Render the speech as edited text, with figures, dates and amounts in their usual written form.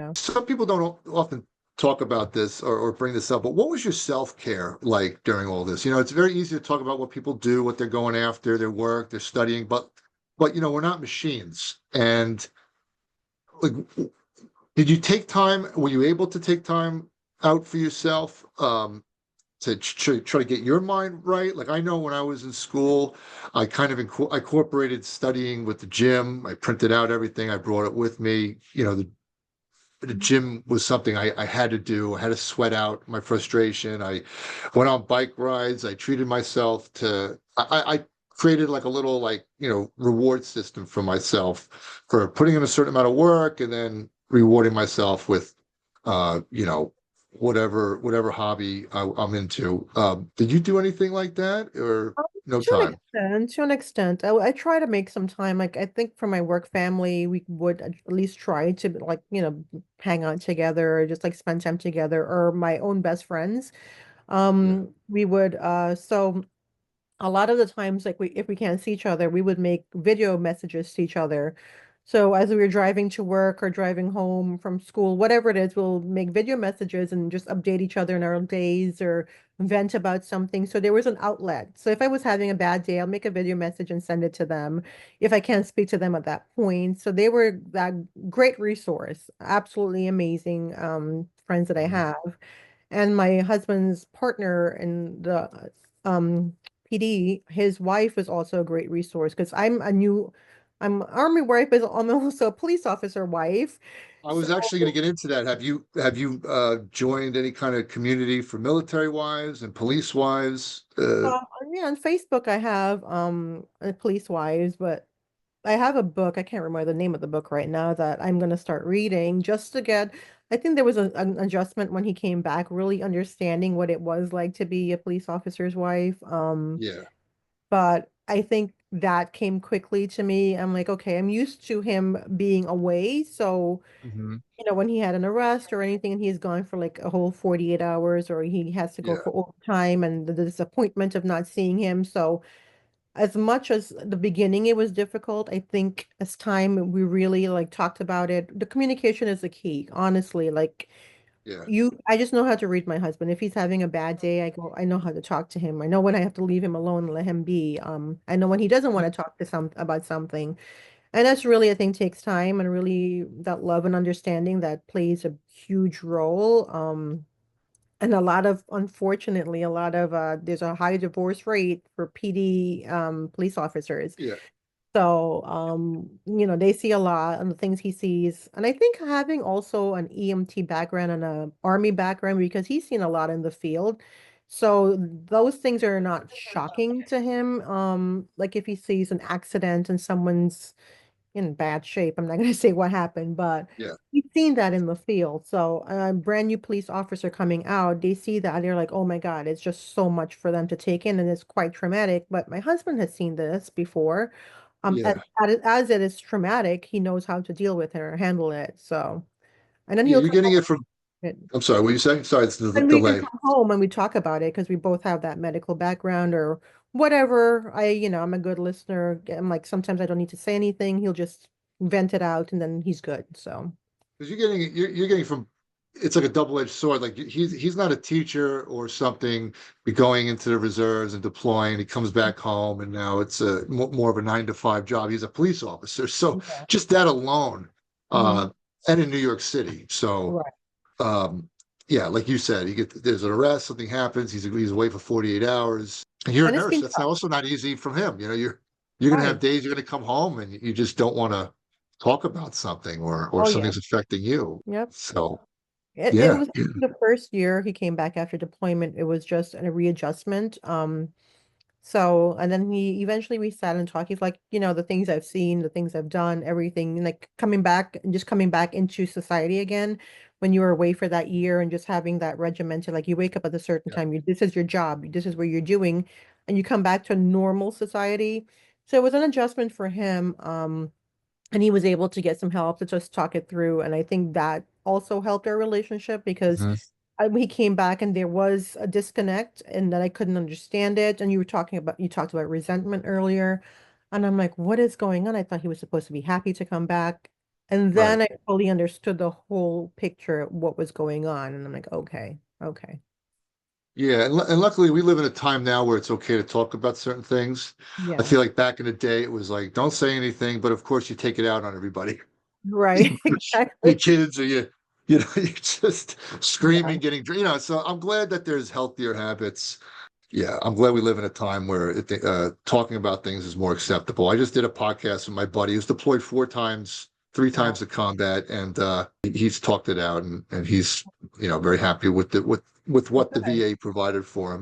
Yeah. Some people don't often talk about this or bring this up, but what was your self-care like during all this? It's very easy to talk about what people do, what they're going after, their work, they're studying, but we're not machines. And like, did you take time? Were you able to take time out for yourself? To try to get your mind right. Like I know when I was in school, I kind of incorporated studying with the gym. I printed out everything. I brought it with me. The gym was something I had to do. I had to sweat out my frustration. I went on bike rides. I treated myself I created like a little like, reward system for myself for putting in a certain amount of work and then rewarding myself with, whatever hobby I'm into. Did you do anything like that or no To an time? extent, to an extent, I try to make some time. Like I think for my work family, we would at least try to like, hang out together or just like spend time together, or my own best friends. Yeah. We would so a lot of the times, like we if we can't see each other, we would make video messages to each other. So as we were driving to work or driving home from school, whatever it is, we'll make video messages and just update each other in our days or vent about something. So there was an outlet. So if I was having a bad day, I'll make a video message and send it to them if I can't speak to them at that point. So they were that great resource, absolutely amazing friends that I Mhm. have. And my husband's partner in the PD, his wife is also a great resource because I'm army wife, but I'm also a police officer wife. I So was actually going to get into that. Have you joined any kind of community for military wives and police wives? yeah, on Facebook I have police wives, but I have a book. I can't remember the name of the book right now that I'm going to start reading just to get. I think there was an adjustment when he came back, really understanding what it was like to be a police officer's wife. Yeah. But I think that came quickly to me. I'm like, okay, I'm used to him being away. So, Hmm. when he had an arrest or anything and he's gone for like a whole 48 hours or he has to go Yeah. for overtime and the disappointment of not seeing him. So, as much as the beginning it was difficult, I think as time we really like talked about it, the communication is the key, honestly. Like Yeah. I just know how to read my husband. If he's having a bad day, I know how to talk to him. I know when I have to leave him alone and let him be. I know when he doesn't want to talk to some about something. And that's really, I think, takes time and really that love and understanding that plays a huge role. And unfortunately, a lot of there's a high divorce rate for PD police officers. Yeah. So, they see a lot and the things he sees. And I think having also an EMT background and a army background because he's seen a lot in the field. So those things are not shocking to him. Like if he sees an accident and someone's in bad shape, I'm not going to say what happened, but Yeah. he's seen that in the field. So a brand new police officer coming out, they see that they're like, oh my God, it's just so much for them to take in and it's quite traumatic. But my husband has seen this before. As, Yeah. as it is traumatic, he knows how to deal with it or handle it. So, and then Yeah. he'll You're come getting it home from, with it. I'm sorry, what are you saying? Sorry, it's the And we can delay. come home and we talk about it because we both have that medical background or whatever. I'm a good listener. I'm like, sometimes I don't need to say anything. He'll just vent it out and then he's good. So, Because you're getting from, it's like a double-edged sword. Like he's not a teacher or something, be going into the reserves and deploying. He comes back home and now it's a more of a 9 to 5 job. He's a police officer. So yeah. just that alone, Hmm. uh, and in New York City. So Right. um, yeah, like you said, there's an arrest, something happens, he's away for 48 hours. And you're a And it's nurse. been That's now tough. also not easy from him. You're gonna have Right. days you're gonna come home and you just don't want to talk about something or Oh, yeah. something's affecting you. Yep. So It yeah, was the first year he came back after deployment. It was just a readjustment. So, and then we sat and talked. He's like, the things I've seen, the things I've done, everything, like coming back and just coming back into society again when you were away for that year and just having that regimented, like you wake up at a certain yeah, time, this is your job, this is what you're doing, and you come back to normal society. So it was an adjustment for him. And he was able to get some help to just talk it through. And I think that also helped our relationship because mhm, he came back and there was a disconnect and that I couldn't understand it. And you talked about resentment earlier. And I'm like, what is going on? I thought he was supposed to be happy to come back. And Right. then I fully understood the whole picture, what was going on. And I'm like, okay, okay. Yeah, and luckily we live in a time now where it's okay to talk about certain things. I Yeah. feel like back in the day it was like, don't say anything, but of course you take it out on everybody. Right. Your Exactly. kids or you're just Yeah. screaming, so I'm glad that there's healthier habits. Yeah, I'm glad we live in a time where talking about things is more acceptable. I just did a podcast with my buddy who's deployed 4 times, three Wow. times to combat, and he's talked it out, and he's very happy with what the Well, VA good. provided for him.